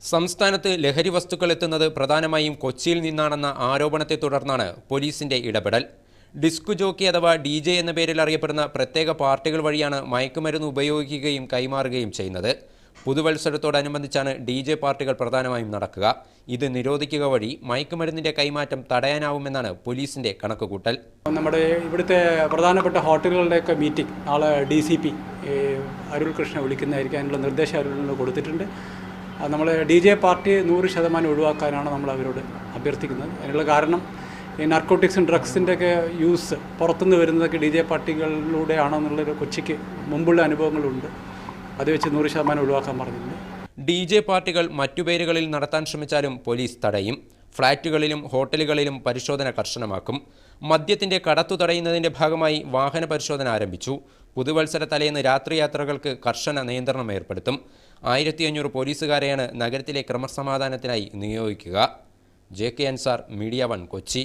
സംസ്ഥാനത്ത് ലഹരി വസ്തുക്കൾ എത്തുന്നത് പ്രധാനമായും കൊച്ചിയിൽ നിന്നാണെന്ന ആരോപണത്തെ തുടർന്നാണ് പോലീസിന്റെ ഇടപെടൽ. ഡിസ്ക് ജോക്കി അഥവാ DJ എന്ന പേരിൽ അറിയപ്പെടുന്ന പ്രത്യേക പാർട്ടികൾ വഴിയാണ് മയക്കുമരുന്ന് ഉപയോഗിക്കുകയും കൈമാറുകയും ചെയ്യുന്നത്. പുതുവത്സരത്തോടനുബന്ധിച്ചാണ് DJ പാർട്ടികൾ പ്രധാനമായും നടക്കുക. ഇത് നിരോധിക്കുക വഴി മയക്കുമരുന്നിന്റെ കൈമാറ്റം തടയാനാവുമെന്നാണ് പോലീസിന്റെ കണക്കുകൂട്ടൽ. നമ്മുടെ ഇവിടുത്തെ പ്രധാനപ്പെട്ട ഹോട്ടലുകളുടെയൊക്കെ മീറ്റിംഗ് നാളെ DCP അരുൾ കൃഷ്ണ വിളിക്കുന്നതായിരിക്കും. അതിനുള്ള നിർദ്ദേശം അരുളിന് കൊടുത്തിട്ടുണ്ട്. നമ്മൾ DJ പാർട്ടി 100% ഒഴിവാക്കാനാണ് നമ്മൾ അവരോട് അഭ്യർത്ഥിക്കുന്നത്. അതിനുള്ള കാരണം ഈ നാർക്കോട്ടിക്സും ഡ്രഗ്സിൻ്റെയൊക്കെ യൂസ് പുറത്തുനിന്ന് വരുന്നതൊക്കെ DJ പാർട്ടികളിലൂടെയാണെന്നുള്ളൊരു കൊച്ചിക്ക് മുമ്പുള്ള അനുഭവങ്ങളുണ്ട്. അത് വെച്ച് 100% ഒഴിവാക്കാൻ പറഞ്ഞിട്ടുണ്ട്. DJ പാർട്ടികൾ മറ്റു പേരുകളിൽ നടത്താൻ ശ്രമിച്ചാലും പോലീസ് തടയും. ഫ്ളാറ്റുകളിലും ഹോട്ടലുകളിലും പരിശോധന കർശനമാക്കും. മദ്യത്തിന്റെ കടത്തു തടയുന്നതിന്റെ ഭാഗമായി വാഹന പരിശോധന ആരംഭിച്ചു. പുതുവത്സര തലേന്ന് രാത്രിയാത്രകൾക്ക് കർശന നിയന്ത്രണം ഏർപ്പെടുത്തും. 1500 പോലീസുകാരെയാണ് നഗരത്തിലെ ക്രമസമാധാനത്തിനായി നിയോഗിക്കുക. JK Ansar, media 1, Kochi.